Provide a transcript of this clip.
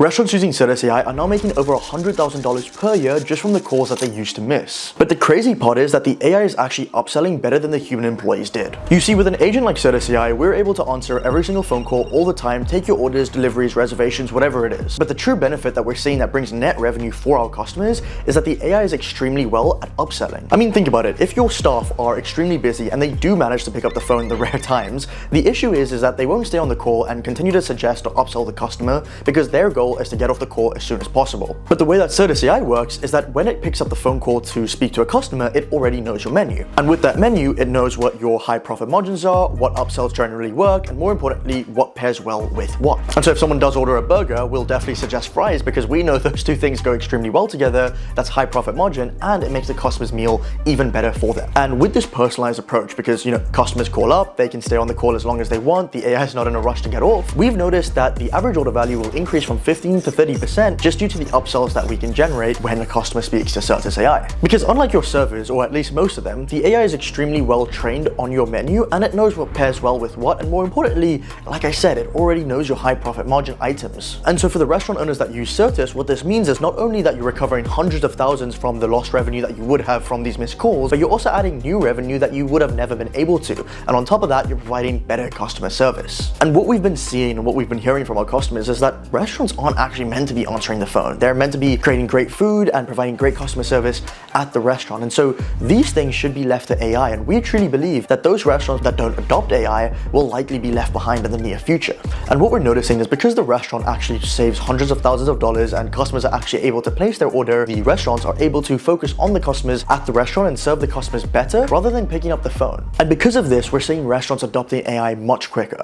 Restaurants using Certus AI are now making over $100,000 per year just from the calls that they used to miss. But the crazy part is that the AI is actually upselling better than the human employees did. You see, with an agent like Certus AI, we're able to answer every single phone call all the time, take your orders, deliveries, reservations, whatever it is. But the true benefit that we're seeing that brings net revenue for our customers is that the AI is extremely well at upselling. I mean, think about it. If your staff are extremely busy and they do manage to pick up the phone the rare times, the issue is that they won't stay on the call and continue to suggest or upsell the customer because their goal is to get off the call as soon as possible. But the way that Certus AI works is that when it picks up the phone call to speak to a customer, it already knows your menu. And with that menu, it knows what your high profit margins are, what upsells generally work, and more importantly, what pairs well with what. And so if someone does order a burger, we'll definitely suggest fries because we know those two things go extremely well together. That's high profit margin and it makes the customer's meal even better for them. And with this personalized approach, because customers call up, they can stay on the call as long as they want, the AI is not in a rush to get off, we've noticed that the average order value will increase from 15 to 30% just due to the upsells that we can generate when a customer speaks to Certus AI. Because unlike your servers, or at least most of them, the AI is extremely well trained on your menu and it knows what pairs well with what, and more importantly, like I said, it already knows your high profit margin items. And so for the restaurant owners that use Certus, what this means is not only that you're recovering hundreds of thousands from the lost revenue that you would have from these missed calls, but you're also adding new revenue that you would have never been able to. And on top of that, you're providing better customer service. And what we've been seeing and what we've been hearing from our customers is that restaurants aren't actually meant to be answering the phone. They're meant to be creating great food and providing great customer service at the restaurant. And so these things should be left to AI. And we truly believe that those restaurants that don't adopt AI will likely be left behind in the near future. And what we're noticing is because the restaurant actually saves hundreds of thousands of dollars and customers are actually able to place their order, the restaurants are able to focus on the customers at the restaurant and serve the customers better rather than picking up the phone. And because of this, we're seeing restaurants adopting AI much quicker.